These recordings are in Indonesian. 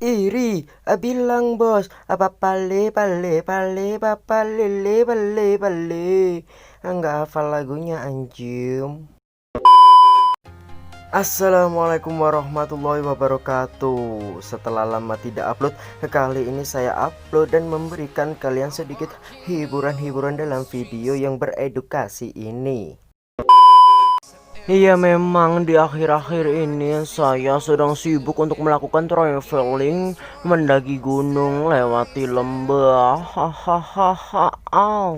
Iri, bilang bos, apa pale pale pale papa lele pale pale. Enggak hafal lagunya anjing. Assalamualaikum warahmatullahi wabarakatuh. Setelah lama tidak upload, kali ini saya upload dan memberikan kalian sedikit hiburan-hiburan dalam video yang beredukasi ini. Iya, memang di akhir-akhir ini saya sedang sibuk untuk melakukan traveling, mendaki gunung, lewati lembah. Hahaha.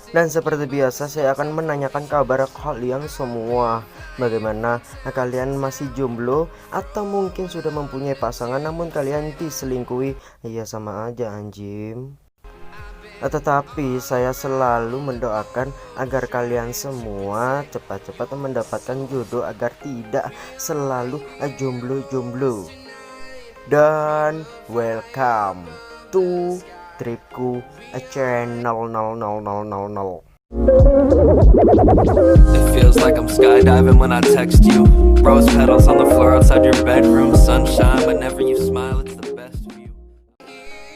Dan seperti biasa saya akan menanyakan kabar kalian semua. Bagaimana kalian masih jomblo atau mungkin sudah mempunyai pasangan namun kalian diselingkuhi? Iya, sama aja anjing. Tetapi saya selalu mendoakan agar kalian semua cepat-cepat mendapatkan jodoh agar tidak selalu jomblo-jomblo. Dan welcome to tripku channel 0000. It feels like I'm skydiving when I text you. Rose petals on the floor outside your bedroom. Sunshine whenever you smile, it's the best view.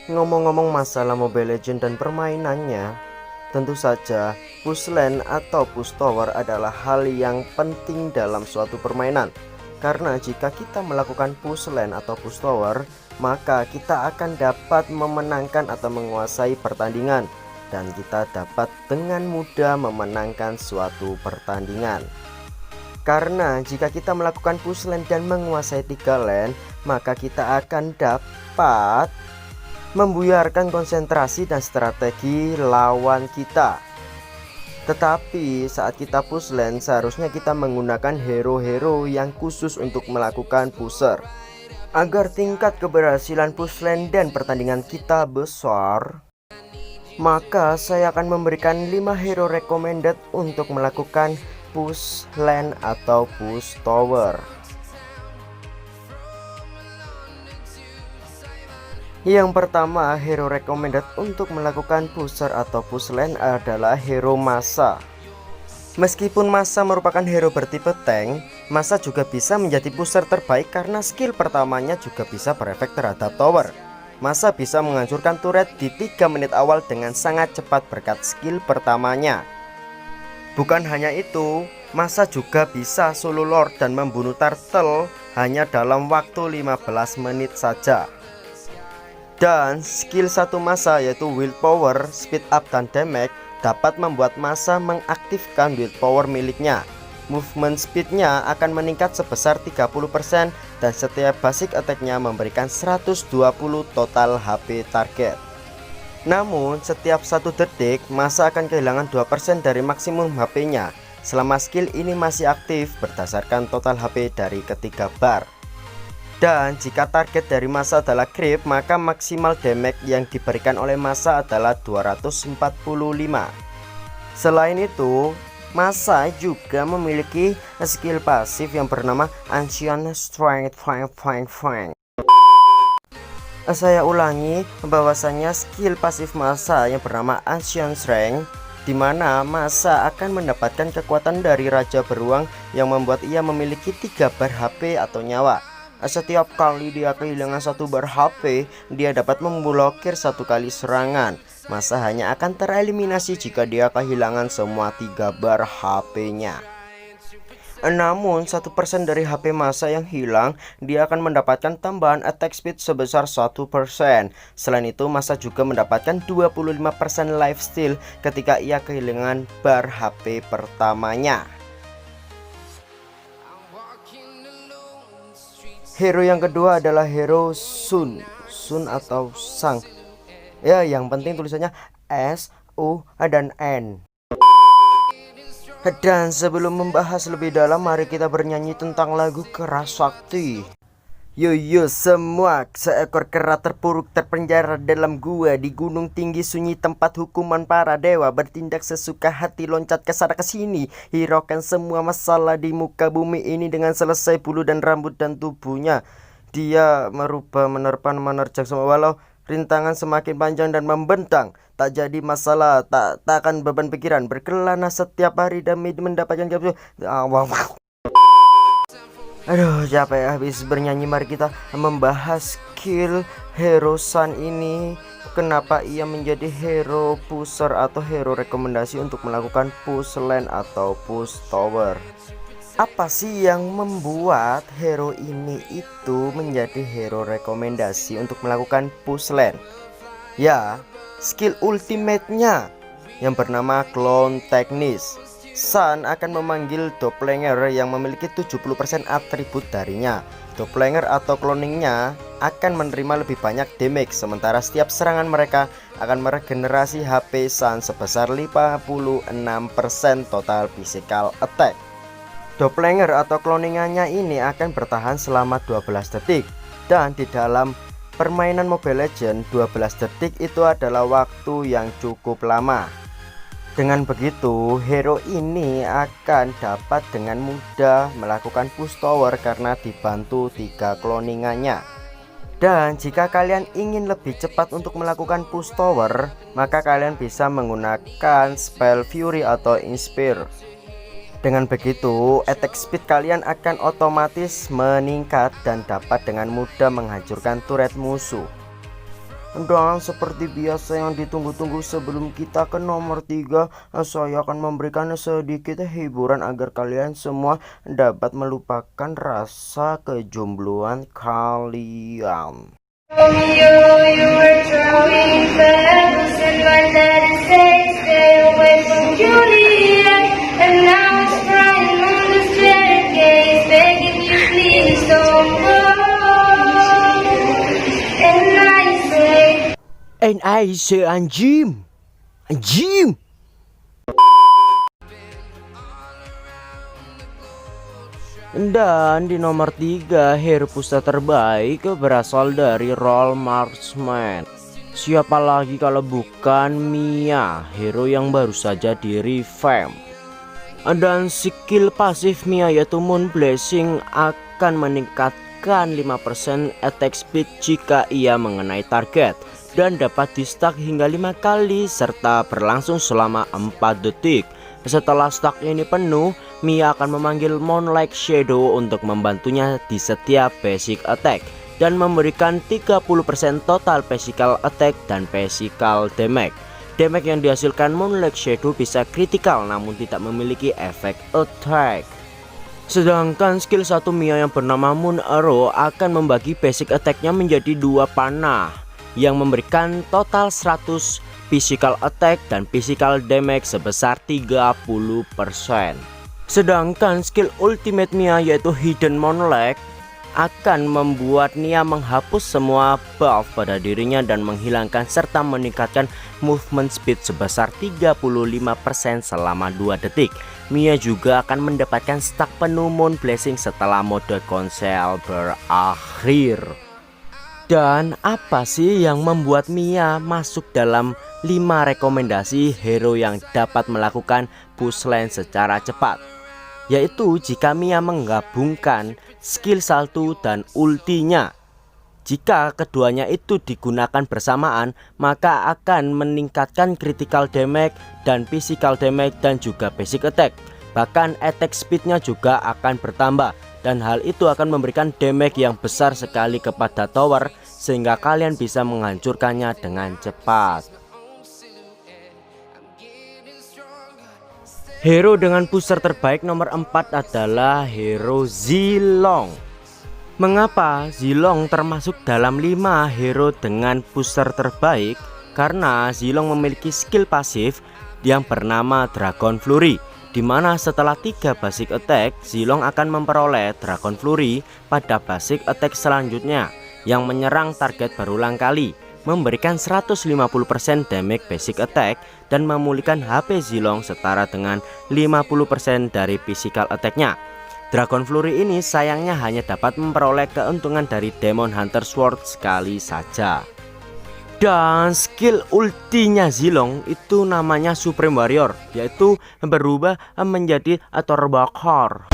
Ngomong-ngomong masalah Mobile Legends dan permainannya, tentu saja push lane atau push tower adalah hal yang penting dalam suatu permainan. Karena jika kita melakukan push lane atau push tower, maka kita akan dapat memenangkan atau menguasai pertandingan, dan kita dapat dengan mudah memenangkan suatu pertandingan. Karena jika kita melakukan push lane dan menguasai 3 lane, maka kita akan dapat membuyarkan konsentrasi dan strategi lawan kita. Tetapi saat kita push lane, seharusnya kita menggunakan hero-hero yang khusus untuk melakukan pusher. Agar tingkat keberhasilan push lane dan pertandingan kita besar, maka saya akan memberikan 5 hero recommended untuk melakukan push lane atau push tower. Yang pertama, hero recommended untuk melakukan pusher atau push lane adalah hero Masa. Meskipun Masa merupakan hero bertipe tank, Masa juga bisa menjadi pusher terbaik karena skill pertamanya juga bisa berefek terhadap tower. Masa bisa menghancurkan turret di 3 menit awal dengan sangat cepat berkat skill pertamanya. Bukan hanya itu, Masa juga bisa solo lord dan membunuh turtle hanya dalam waktu 15 menit saja. Dan skill 1 Masa yaitu willpower, speed up dan damage dapat membuat Masa mengaktifkan willpower miliknya. Movement speednya akan meningkat sebesar 30% dan setiap basic attacknya memberikan 120 total HP target. Namun setiap 1 detik Masa akan kehilangan 2% dari maksimum HP-nya selama skill ini masih aktif berdasarkan total HP dari ketiga bar. Dan jika target dari Masa adalah creep, maka maksimal damage yang diberikan oleh Masa adalah 245. Selain itu, Masa juga memiliki skill pasif yang bernama Ancient Strength. Saya ulangi, bahwasanya skill pasif Masa yang bernama Ancient Strength, di mana Masa akan mendapatkan kekuatan dari Raja Beruang yang membuat ia memiliki 3 bar HP atau nyawa. Setiap kali dia kehilangan 1 bar HP, dia dapat memblokir 1 kali serangan. Masa hanya akan tereliminasi jika dia kehilangan semua 3 bar HP-nya. Namun 1% dari HP Masa yang hilang, dia akan mendapatkan tambahan attack speed sebesar 1%. Selain itu, Masa juga mendapatkan 25% lifesteal ketika ia kehilangan bar HP pertamanya. Hero yang kedua adalah hero Sun atau Sang. Ya, yang penting tulisannya S, U, dan N. Dan sebelum membahas lebih dalam, mari kita bernyanyi tentang lagu Keras Sakti. Yo semua, seekor kera terpuruk terpenjara dalam gua di gunung tinggi sunyi tempat hukuman para dewa, bertindak sesuka hati, loncat ke sana ke sini, hiraukan semua masalah di muka bumi ini dengan selesai bulu dan rambut dan tubuhnya. Dia merubah menerjang semua walau rintangan semakin panjang dan membentang. Tak jadi masalah, tak akan beban pikiran, berkelana setiap hari demi mendapatkan Aduh, capek habis bernyanyi. Mari kita membahas skill Hero Sun ini. Kenapa ia menjadi hero pusher atau hero rekomendasi untuk melakukan push lane atau push tower. Apa sih yang membuat hero ini itu menjadi hero rekomendasi untuk melakukan push lane? Ya, skill ultimate-nya yang bernama Clone Techniques. Sun akan memanggil doppelganger yang memiliki 70% atribut darinya. Doppelganger atau cloningnya akan menerima lebih banyak damage, sementara setiap serangan mereka akan meregenerasi HP Sun sebesar 56% total physical attack. Doppelganger atau cloningannya ini akan bertahan selama 12 detik, dan di dalam permainan Mobile Legends 12 detik itu adalah waktu yang cukup lama. Dengan begitu, hero ini akan dapat dengan mudah melakukan push tower karena dibantu 3 cloningannya. Dan jika kalian ingin lebih cepat untuk melakukan push tower, maka kalian bisa menggunakan spell Fury atau Inspire. Dengan begitu, attack speed kalian akan otomatis meningkat dan dapat dengan mudah menghancurkan turret musuh. Dan seperti biasa yang ditunggu-tunggu sebelum kita ke nomor 3, saya akan memberikan sedikit hiburan agar kalian semua dapat melupakan rasa kejombloan kalian. And I say anjim. Dan di nomor 3, hero pusat terbaik berasal dari Role Marksman. Siapa lagi kalau bukan Mia, hero yang baru saja di revamp. Dan skill pasif Mia yaitu Moon Blessing akan meningkatkan 5% attack speed jika ia mengenai target, dan dapat di stack hingga 5 kali serta berlangsung selama 4 detik. Setelah stack ini penuh, Mia akan memanggil Moonlight Shadow untuk membantunya di setiap basic attack dan memberikan 30% total physical attack dan physical damage. Damage yang dihasilkan Moonlight Shadow bisa kritikal namun tidak memiliki efek attack. Sedangkan skill 1 Mia yang bernama Moon Arrow akan membagi basic attacknya menjadi 2 panah yang memberikan total 100 physical attack dan physical damage sebesar 30%. Sedangkan skill ultimate Mia yaitu Hidden Moonlight akan membuat Mia menghapus semua buff pada dirinya dan menghilangkan serta meningkatkan movement speed sebesar 35% selama 2 detik. Mia juga akan mendapatkan stack penuh Moon Blessing setelah mode konsel berakhir. Dan apa sih yang membuat Mia masuk dalam 5 rekomendasi hero yang dapat melakukan push lane secara cepat? Yaitu jika Mia menggabungkan skill salto dan ultinya. Jika keduanya itu digunakan bersamaan, maka akan meningkatkan critical damage dan physical damage dan juga basic attack. Bahkan attack speednya juga akan bertambah, dan hal itu akan memberikan damage yang besar sekali kepada tower sehingga kalian bisa menghancurkannya dengan cepat. Hero dengan pusher terbaik nomor 4 adalah hero Zilong. Mengapa Zilong termasuk dalam 5 hero dengan pusher terbaik? Karena Zilong memiliki skill pasif yang bernama Dragon Flurry, di mana setelah 3 basic attack, Zilong akan memperoleh Dragon Flurry pada basic attack selanjutnya yang menyerang target berulang kali, memberikan 150% damage basic attack dan memulihkan HP Zilong setara dengan 50% dari physical attack-nya. Dragon Flurry ini sayangnya hanya dapat memperoleh keuntungan dari Demon Hunter Sword sekali saja. Dan skill ultinya Zilong itu namanya Supreme Warrior, yaitu berubah menjadi terbakar.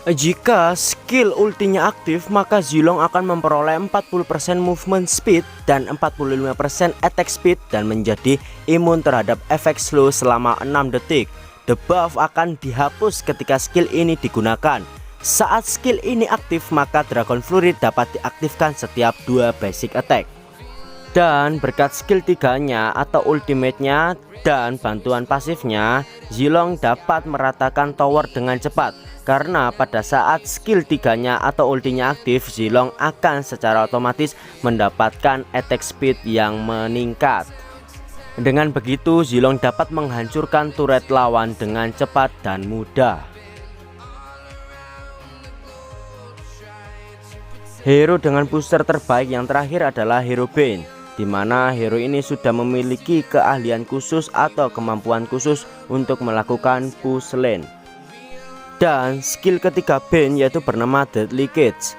Jika skill ultinya aktif, maka Zilong akan memperoleh 40% movement speed dan 45% attack speed dan menjadi imun terhadap efek slow selama 6 detik. debuff akan dihapus ketika skill ini digunakan. Saat skill ini aktif, maka Dragon Flurry dapat diaktifkan setiap 2 basic attack. Dan berkat skill 3-nya atau ultimate-nya dan bantuan pasifnya, Zilong dapat meratakan tower dengan cepat. Karena pada saat skill 3-nya atau ultinya aktif, Zilong akan secara otomatis mendapatkan attack speed yang meningkat. Dengan begitu, Zilong dapat menghancurkan turret lawan dengan cepat dan mudah. Hero dengan booster terbaik yang terakhir adalah Hero Bane, di mana hero ini sudah memiliki keahlian khusus atau kemampuan khusus untuk melakukan push lane. Dan skill ketiga Bane yaitu bernama Deadly Cage.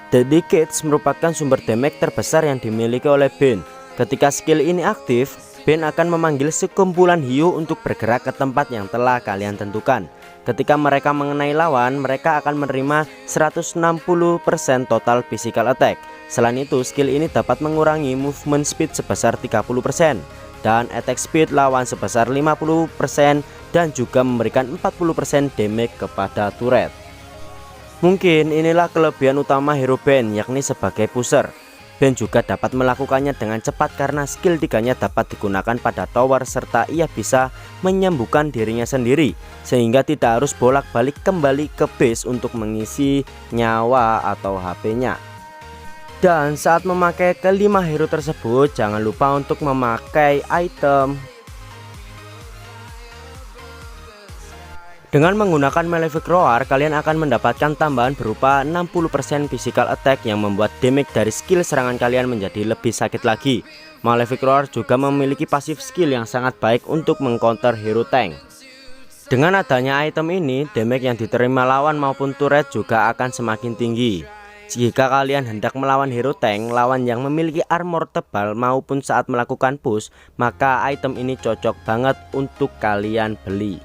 Deadly Cage merupakan sumber damage terbesar yang dimiliki oleh Bane. Ketika skill ini aktif, Bane akan memanggil sekumpulan hiu untuk bergerak ke tempat yang telah kalian tentukan. Ketika mereka mengenai lawan, mereka akan menerima 160% total physical attack. Selain itu, skill ini dapat mengurangi movement speed sebesar 30% dan attack speed lawan sebesar 50% dan juga memberikan 40% damage kepada turret. Mungkin inilah kelebihan utama hero Bane, yakni sebagai pusher. Bane juga dapat melakukannya dengan cepat karena skill 3-nya dapat digunakan pada tower serta ia bisa menyembuhkan dirinya sendiri, sehingga tidak harus bolak-balik kembali ke base untuk mengisi nyawa atau HP-nya. Dan saat memakai kelima hero tersebut, jangan lupa untuk memakai item. Dengan menggunakan Malefic Roar, kalian akan mendapatkan tambahan berupa 60% physical attack yang membuat damage dari skill serangan kalian menjadi lebih sakit lagi. Malefic Roar juga memiliki pasif skill yang sangat baik untuk mengcounter hero tank. Dengan adanya item ini, damage yang diterima lawan maupun turret juga akan semakin tinggi. Jika kalian hendak melawan hero tank, lawan yang memiliki armor tebal maupun saat melakukan push, maka item ini cocok banget untuk kalian beli.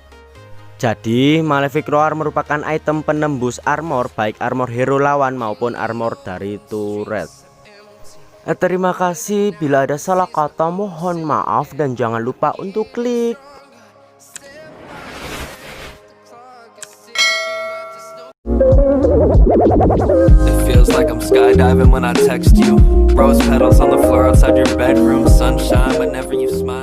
Jadi, Malefic Roar merupakan item penembus armor, baik armor hero lawan maupun armor dari turret. Terima kasih, bila ada salah kata mohon maaf dan jangan lupa untuk klik It feels like I'm skydiving when I text you. Rose petals on the floor outside your bedroom. Sunshine whenever you smile.